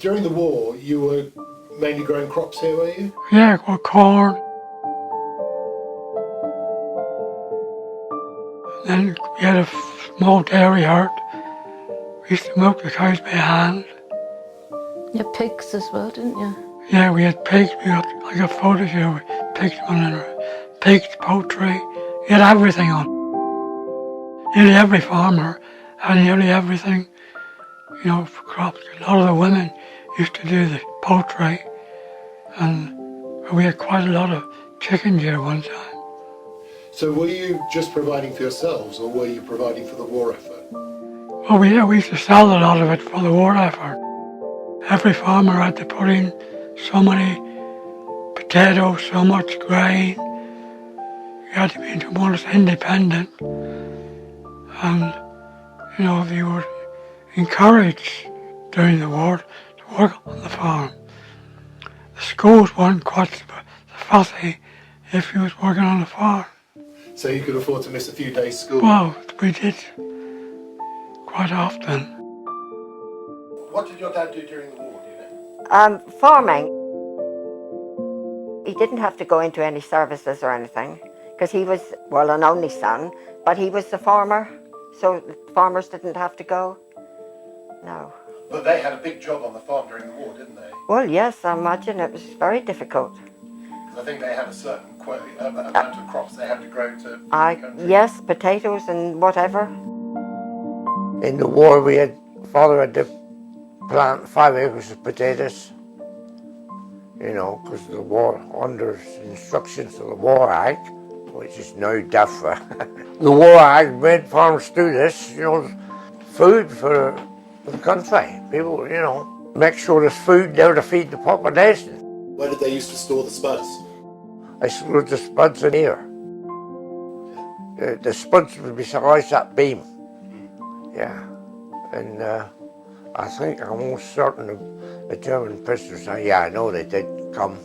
During the war, you were mainly growing crops here, were you? Yeah, got corn. Then we had a small dairy herd. We used to milk the cows by hand. You had pigs as well, didn't you? Yeah, we had pigs. We got like a photo here with pigs on it. Pigs, poultry. We had everything on. Nearly every farmer had nearly everything, for crops. A lot of the women used to do the poultry, and we had quite a lot of chickens here one time. So were you just providing for yourselves, or were you providing for the war effort? Well, we used to sell a lot of it for the war effort. Every farmer had to put in so many potatoes, so much grain. You had to be more or less independent. And, they were encouraged during the war to work on the farm. The schools weren't quite fussy if you was working on the farm. So you could afford to miss a few days school? Well, we did quite often. What did your dad do during the war, do you know? Farming. He didn't have to go into any services or anything because he was, well, an only son, but he was the farmer, so the farmers didn't have to go. No. But they had a big job on the farm during the war, didn't they? Well, yes, I imagine it was very difficult. Because I think they had a certain amount of crops they had to grow to. Yes, potatoes and whatever. In the war, Father had to plant 5 acres of potatoes, because the war, under instructions of the War Act, which is now different. The War Act made farmers do this, food for the country. People, make sure there's food there to feed the population. Where did they used to store the spuds? I stored the spuds in here. The spuds would be beside that beam. Yeah. And I think I'm almost certain the German prisoners, I know they did come,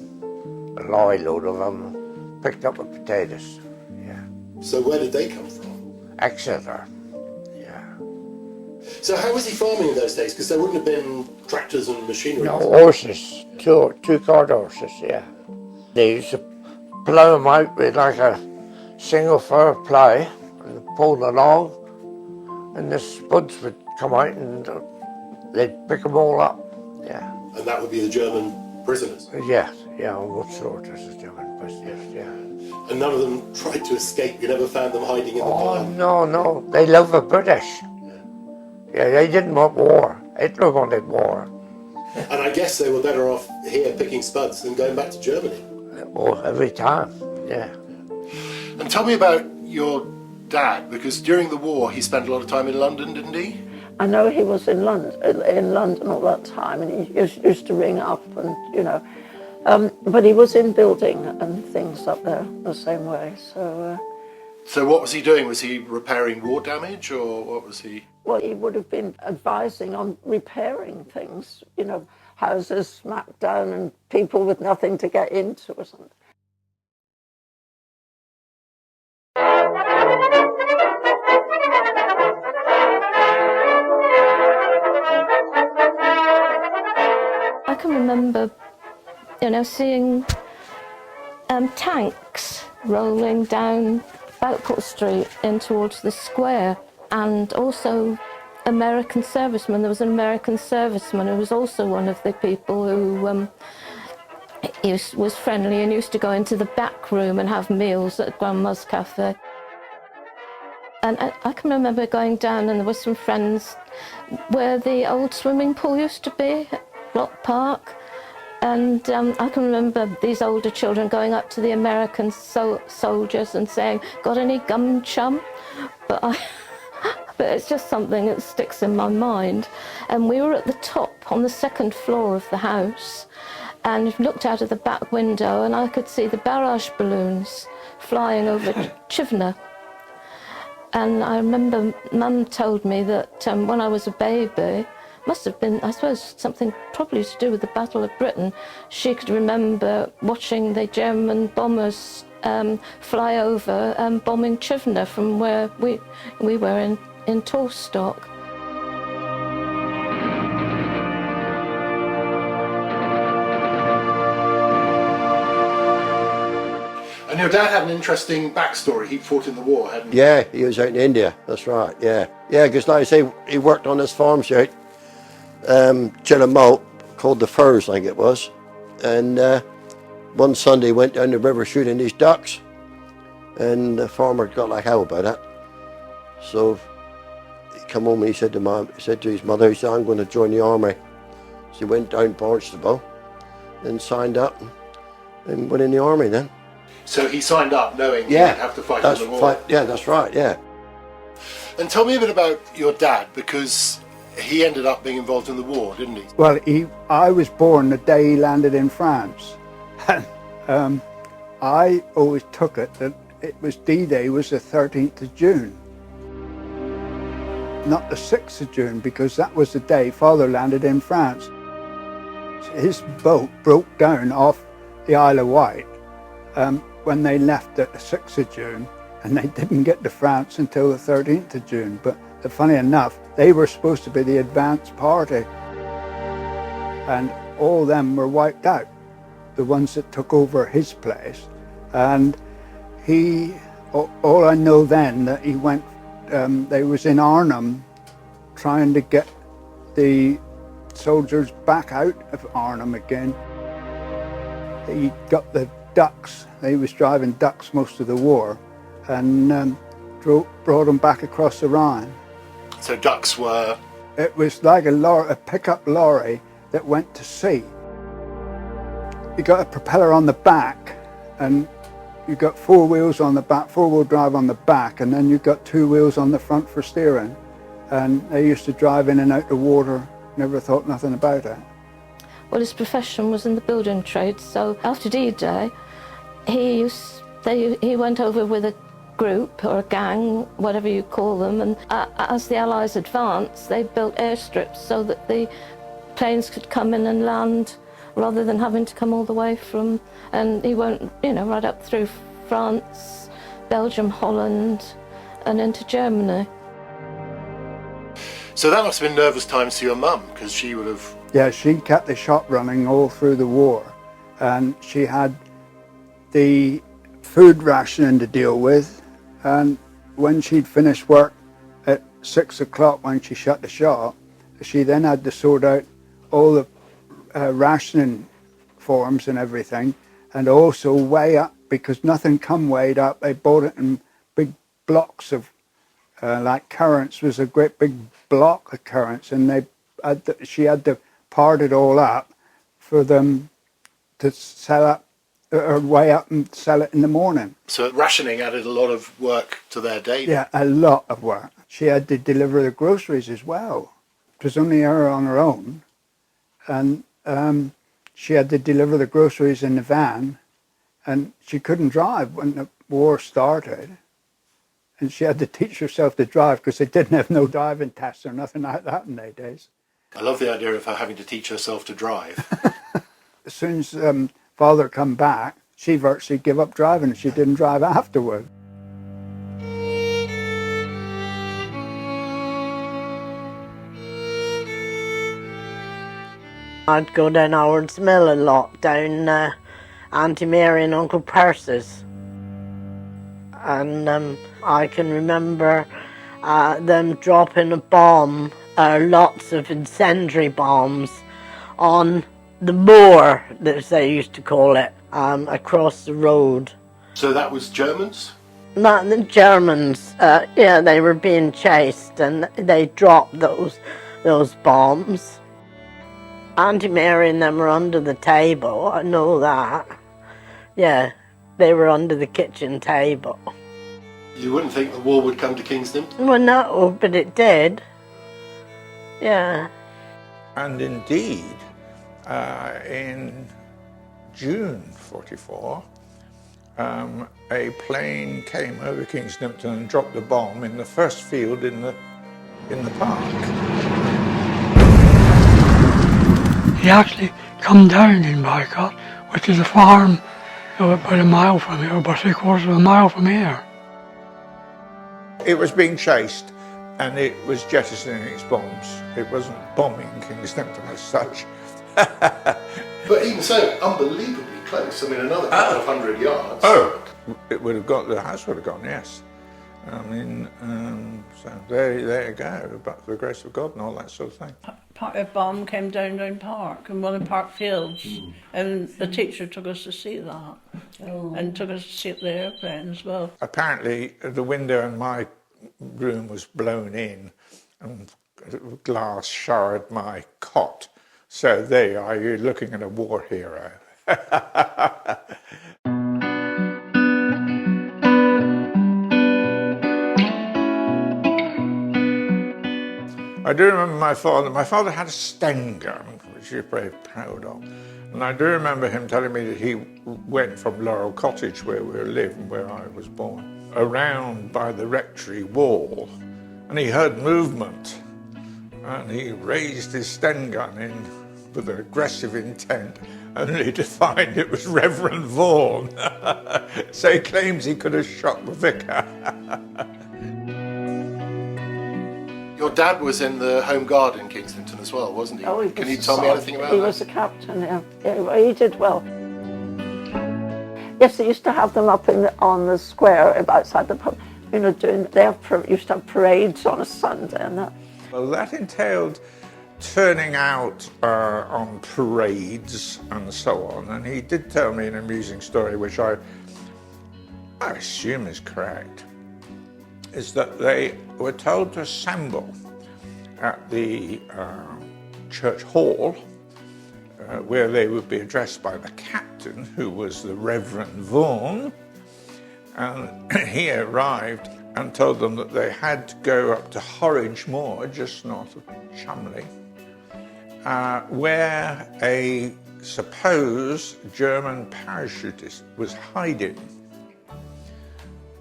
a lorry load of them, picked up the potatoes. Yeah. So where did they come from? Exeter. Yeah. So how was he farming in those days? Because there wouldn't have been tractors and machinery. No, horses, two-cart horses, yeah. They used to plough them out with like a single furrow plough and pull the log, and the spuds would come out and they'd pick them all up, yeah. And that would be the German prisoners? Yeah, what sort of German prisoners, yeah. And none of them tried to escape? You never found them hiding in the barn? No, they love the British. Yeah, they didn't want war. Hitler wanted war. And I guess they were better off here picking spuds than going back to Germany? Oh, every time, yeah. And tell me about your dad, because during the war he spent a lot of time in London, didn't he? I know he was in London all that time, and he used to ring up and, but he was in building and things up there the same way, so... So what was he doing? Was he repairing war damage, or what was he? Well, he would have been advising on repairing things, houses smacked down and people with nothing to get into or something. I can remember, seeing tanks rolling down Boutport Street in towards the square, and also American servicemen. There was an American serviceman who was also one of the people who was friendly and used to go into the back room and have meals at Grandma's Cafe. And I can remember going down, and there were some friends where the old swimming pool used to be at Block Park. And I can remember these older children going up to the American soldiers and saying, "Got any gum, chum?" But it's just something that sticks in my mind. And we were at the top, on the second floor of the house, and looked out of the back window, and I could see the barrage balloons flying over Chivenor. And I remember Mum told me that when I was a baby, must have been, I suppose, something probably to do with the Battle of Britain, she could remember watching the German bombers fly over bombing Chivenor from where we were in Tavistock. And your dad had an interesting backstory. He fought in the war, hadn't he? Yeah, he was out in India, that's right, yeah. Yeah, because like I say, he worked on this farm out Chillamalt, called the Firs, I think it was. And one Sunday he went down the river shooting these ducks, and the farmer got like hell about it. So he come home and he said to his mother, he said, I'm going to join the army. So he went down Barnstable and signed up and went in the army then. So he signed up knowing Yeah, he'd have to fight in the war. yeah, that's right, yeah. And tell me a bit about your dad, because he ended up being involved in the war, didn't he? Well, I was born the day he landed in France. And I always took it that it was D-Day was the 13th of June. Not the 6th of June, because that was the day Father landed in France. His boat broke down off the Isle of Wight when they left at the 6th of June, and they didn't get to France until the 13th of June. But funny enough, they were supposed to be the advance party, and all of them were wiped out, the ones that took over his place. And all I know then that he went, they was in Arnhem trying to get the soldiers back out of Arnhem again. He got the ducks, he was driving ducks most of the war, and brought them back across the Rhine. So ducks were... It was like a pickup lorry that went to sea. You got a propeller on the back, and you got 4 wheels on the back, 4-wheel drive on the back, and then you got 2 wheels on the front for steering. And they used to drive in and out the water, never thought nothing about it. Well, his profession was in the building trade, so after D-Day, he went over with a group or a gang, whatever you call them, and as the Allies advanced, they built airstrips so that the planes could come in and land rather than having to come all the way from, and he went, right up through France, Belgium, Holland, and into Germany. So that must have been nervous times for your mum, because she would have... Yeah, she kept the shop running all through the war, and she had the food rationing to deal with, and when she'd finished work at 6 o'clock when she shut the shop, she then had to sort out all the rationing forms and everything, and also weigh up, because nothing come weighed up. They bought it in big blocks of, like currants was a great big block of currants, and she had to part it all up for them to sell up, or weigh up and sell it in the morning. So rationing added a lot of work to their day. Yeah, a lot of work. She had to deliver the groceries as well. It was only her on her own, and she had to deliver the groceries in the van, and she couldn't drive when the war started, and she had to teach herself to drive because they didn't have no driving tests or nothing like that in those days. I love the idea of her having to teach herself to drive. As soon as Father come back, she virtually gave up driving. She didn't drive afterward. I'd go down Howard's Mill a lot, down Auntie Mary and Uncle Percy's. And I can remember them dropping a bomb, lots of incendiary bombs, on the moor, as they used to call it, across the road. So that was Germans? Not the Germans, yeah, they were being chased and they dropped those bombs. Auntie Mary and them were under the table, I know that. Yeah, they were under the kitchen table. You wouldn't think the war would come to Kingston? Well, no, but it did. Yeah. And indeed, in June 44, a plane came over Kingston and dropped a bomb in the first field in the park. He actually come down in Boycott, which is a farm about a mile from here, about 3/4 of a mile from here. It was being chased and it was jettisoning its bombs. It wasn't bombing Kingston as such. But even so, unbelievably close. I mean, another couple of 100 yards. Oh, it would have got, the house would have gone, yes. I mean, so there you go, but for the grace of God and all that sort of thing. A bomb came down Park, in one of Park Fields, and the teacher took us to see that, and took us to see the airplane as well. Apparently, the window in my room was blown in, and glass showered my cot. So there you are, you're looking at a war hero. I do remember my father had a Sten gun, which he was very proud of. And I do remember him telling me that he went from Laurel Cottage, where we lived and where I was born, around by the rectory wall, and he heard movement. And he raised his Sten gun in with an aggressive intent, only to find it was Reverend Vaughan. So he claims he could have shot the vicar. Your dad was in the Home Guard in Kingston as well, wasn't he? Oh, he Can was you tell me anything about He that? was a captain, yeah. Yeah, he did well. Yes, they used to have them up on the square outside the pub, you know, used to have parades on a Sunday and that. Well, that entailed turning out on parades and so on, and he did tell me an amusing story, which I assume is correct, is that they were told to assemble at the church hall, where they would be addressed by the captain, who was the Reverend Vaughan, and he arrived and told them that they had to go up to Horridge Moor, just north of Cholmondeley, where a supposed German parachutist was hiding.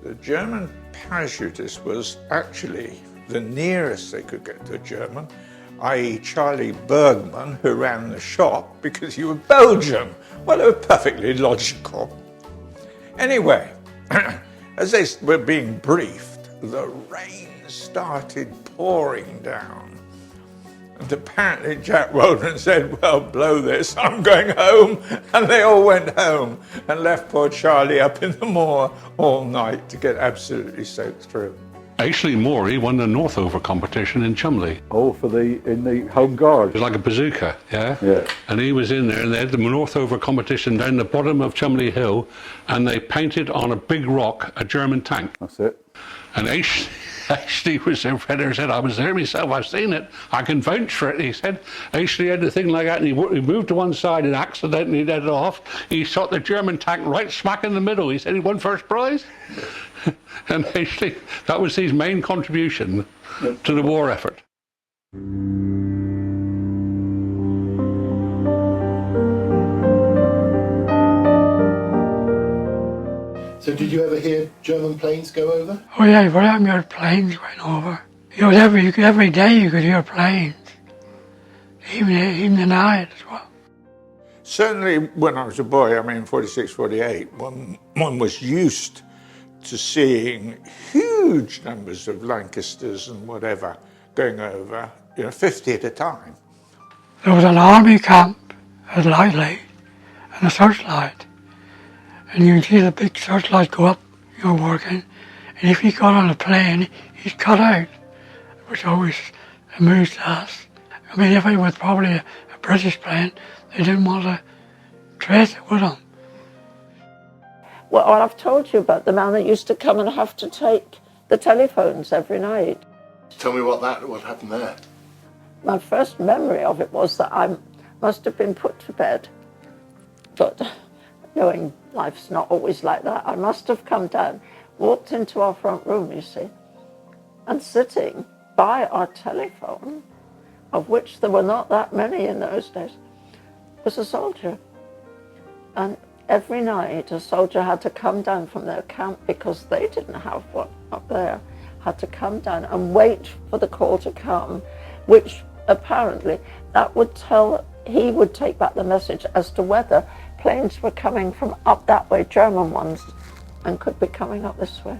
The German parachutist was actually the nearest they could get to a German, i.e. Charlie Bergman, who ran the shop, because he was Belgian. Well, it was perfectly logical. Anyway, as they were being briefed, the rain started pouring down. And apparently Jack Weldon said, well, blow this, I'm going home. And they all went home and left poor Charlie up in the moor all night to get absolutely soaked through. Ashley Morey won the Northover competition in Cholmondeley. Oh, in the Home Guard. It was like a bazooka, yeah? Yeah. And he was in there, and they had the Northover competition down the bottom of Cholmondeley Hill, and they painted on a big rock a German tank. That's it. And Ashley was there, Fred said, I was there myself, I've seen it, I can vouch for it. He said, Ashley had the thing like that, and he moved to one side and accidentally let it off. He shot the German tank right smack in the middle. He said he won first prize. And Ashley, that was his main contribution to the war effort. So did you ever hear German planes go over? Oh yeah, well, I heard planes going over. You know, every day you could hear planes, even the night as well. Certainly when I was a boy, I mean 46, 48, one was used to seeing huge numbers of Lancasters and whatever going over, 50 at a time. There was an army camp at Lightly and a searchlight. And you can see the big searchlight go up, working. And if he got on a plane, he'd cut out, which always amused us. I mean, if it was probably a British plane, they didn't want to trace it with them. Well, I've told you about the man that used to come and have to take the telephones every night. Tell me what happened there. My first memory of it was that I must have been put to bed, but knowing life's not always like that, I must have come down, walked into our front room, you see, and sitting by our telephone, of which there were not that many in those days, was a soldier. And every night a soldier had to come down from their camp, because they didn't have one up there, had to come down and wait for the call to come, which apparently that would tell, he would take back the message as to whether planes were coming from up that way, German ones, and could be coming up this way.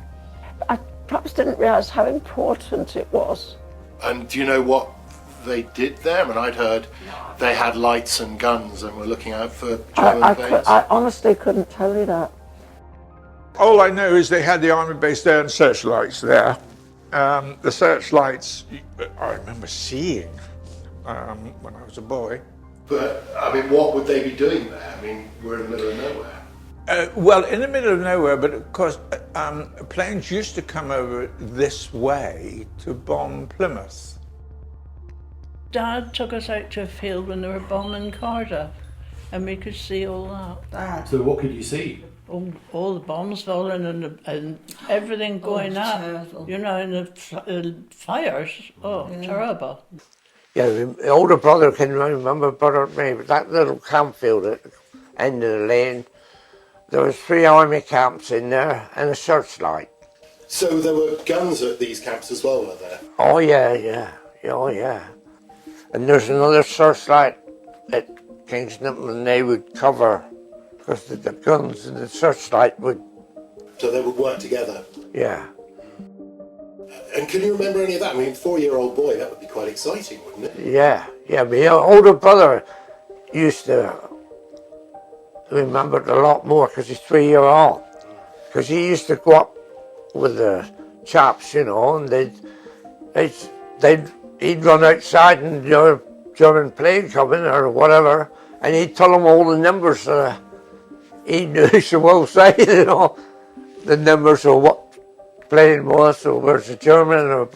I perhaps didn't realise how important it was. And do you know what they did there? I mean, I'd heard they had lights and guns and were looking out for German planes. I honestly couldn't tell you that. All I know is they had the army base there and searchlights there. The searchlights I remember seeing when I was a boy. But, I mean, what would they be doing there? I mean, we're in the middle of nowhere. Well, in the middle of nowhere, but of course, planes used to come over this way to bomb Plymouth. Dad took us out to a field when they were bombing Cardiff, and we could see all that. So what could you see? All the bombs falling and everything going up, terrible. You know, and the fires. Oh, terrible. Yeah, the older brother can remember better than me, but that little campfield at the end of the lane, there was 3 army camps in there and a searchlight. So there were guns at these camps as well, were there? Oh yeah. Oh yeah. And there's another searchlight at Kingston, and they would cover, because the guns and the searchlight would... So they would work together? Yeah. And can you remember any of that? I mean, 4-year-old boy, that would be quite exciting, wouldn't it? Yeah. My older brother used to remember it a lot more because he's 3-year-old. Because he used to go up with the chaps, you know, and he'd run outside and the German plane coming or whatever, and he'd tell them all the numbers he knew so well say, you know, the numbers of what plane was, or where's the German or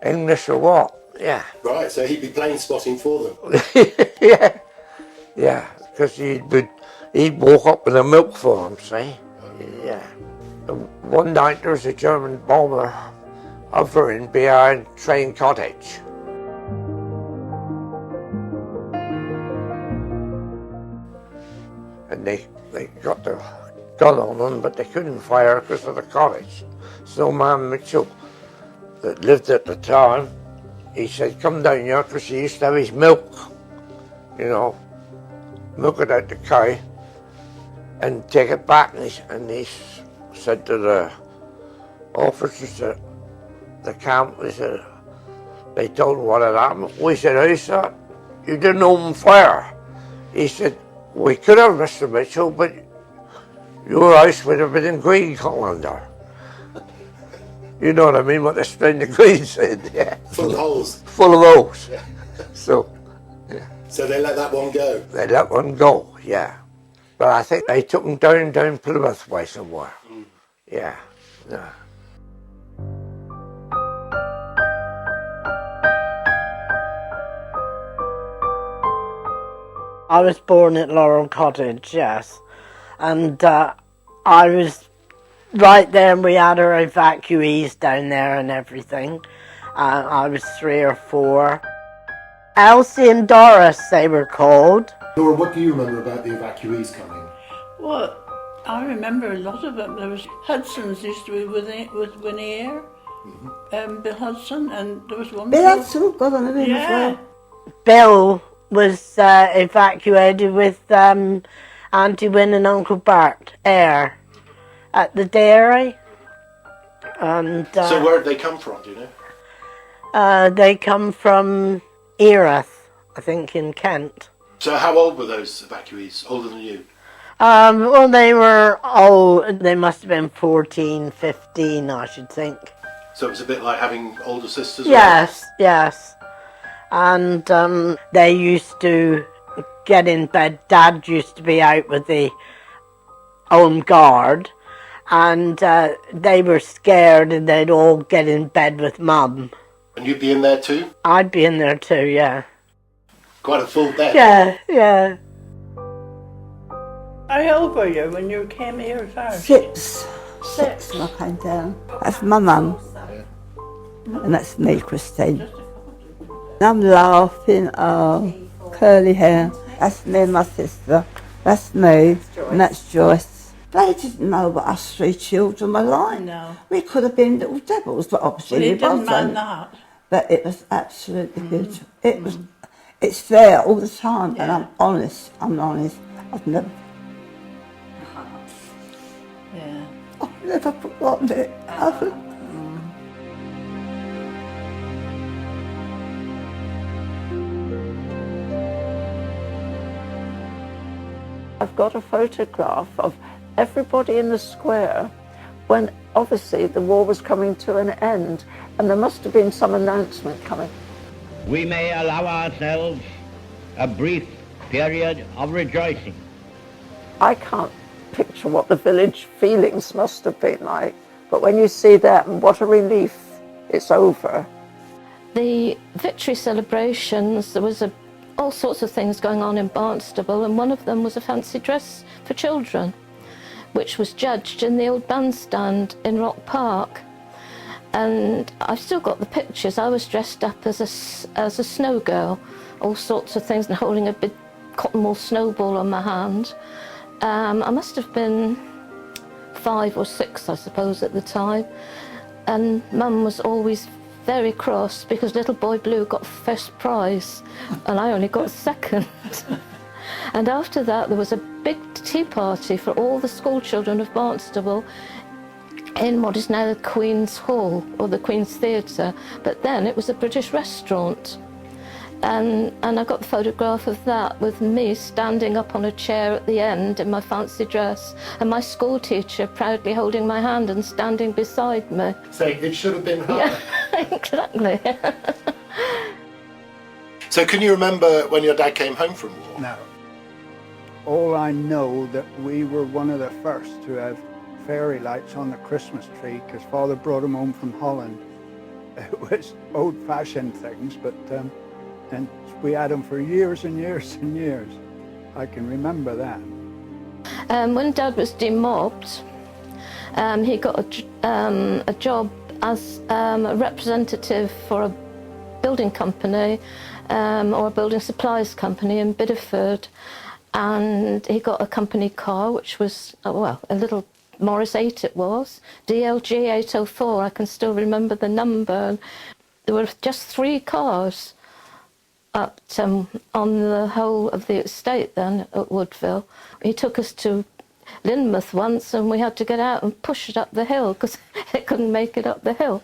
English or what. Yeah. Right, so he'd be plane spotting for them. Yeah, because he'd walk up with a milk for them, see? Yeah. And one night there was a German bomber hovering behind Train Cottage. And they got the gun on them, but they couldn't fire because of the cottage. So man Mitchell, that lived at the time, he said, come down here, because he used to have his milk, you know, milk it out the cow and take it back. And he said to the officers at the camp, they told him what had happened. We said, how is that? You didn't open fire. He said, we could have, Mr. Mitchell, but your house would have been in green colander. You know what I mean, what the Splendid Queen said, yeah. Full of holes. Full of holes. Yeah. So, yeah. So they let that one go? They let one go, yeah. But I think they took him down Plymouth way somewhere. Yeah. I was born at Laurel Cottage, yes. And I was right there, and we had our evacuees down there and everything. I was 3 or 4. Elsie and Doris, they were called. Laura, what do you remember about the evacuees coming? Well, I remember a lot of them. There was Hudson's used to be with Winnie Eyre, Bill Hudson, and there was one. Bill Hudson, God, I know him as well. Bill was evacuated with Auntie Wynne and Uncle Bart Eyre at the dairy. And so where did they come from, do you know? They come from Erith, I think, in Kent. So how old were those evacuees? Older than you? Well, they were old. They must have been 14, 15, I should think. So it was a bit like having older sisters? Yes, yes. And they used to get in bed. Dad used to be out with the home guard, and they were scared, and they'd all get in bed with Mum. And you'd be in there too? I'd be in there too, yeah. Quite a full bed? Yeah. How old were you when you came here first? 6 when I came down. That's my mum. And that's me, Christine. I'm laughing, curly hair. That's me and my sister. That's me, and that's Joyce. They didn't know what us 3 children were like. No. We could have been little devils, but obviously we didn't wasn't. mind that. But it was absolutely beautiful. It's there all the time, and I'm honest. I've never forgotten it. I've got a photograph of everybody in the square when obviously the war was coming to an end, and there must have been some announcement coming. We may allow ourselves a brief period of rejoicing. I can't picture what the village feelings must have been like, but when you see them, what a relief it's over. The victory celebrations, there was all sorts of things going on in Barnstaple, and one of them was a fancy dress for children, which was judged in the old bandstand in Rock Park. And I've still got the pictures. I was dressed up as a snow girl, all sorts of things, and holding a big cotton wool snowball on my hand. I must have been 5 or 6, I suppose, at the time. And Mum was always very cross because little boy Blue got first prize and I only got second. And after that there was a big tea party for all the school children of Barnstaple in what is now the Queen's Hall or the Queen's Theatre, but then it was a British restaurant. And I got the photograph of that with me standing up on a chair at the end in my fancy dress and my school teacher proudly holding my hand and standing beside me. Saying it should have been her. Yeah, exactly. So can you remember when your dad came home from war? No. All I know that we were one of the first to have fairy lights on the Christmas tree because Father brought them home from Holland. It was old-fashioned things, but and we had them for years and years and years. I can remember that. When Dad was demobbed, he got a job as a representative for a building company or a building supplies company in Bideford, and he got a company car which was, well, a little Morris 8 it was, DLG 804, I can still remember the number. There were just 3 cars up on the whole of the estate then at Woodville. He took us to Lynmouth once and we had to get out and push it up the hill because it couldn't make it up the hill.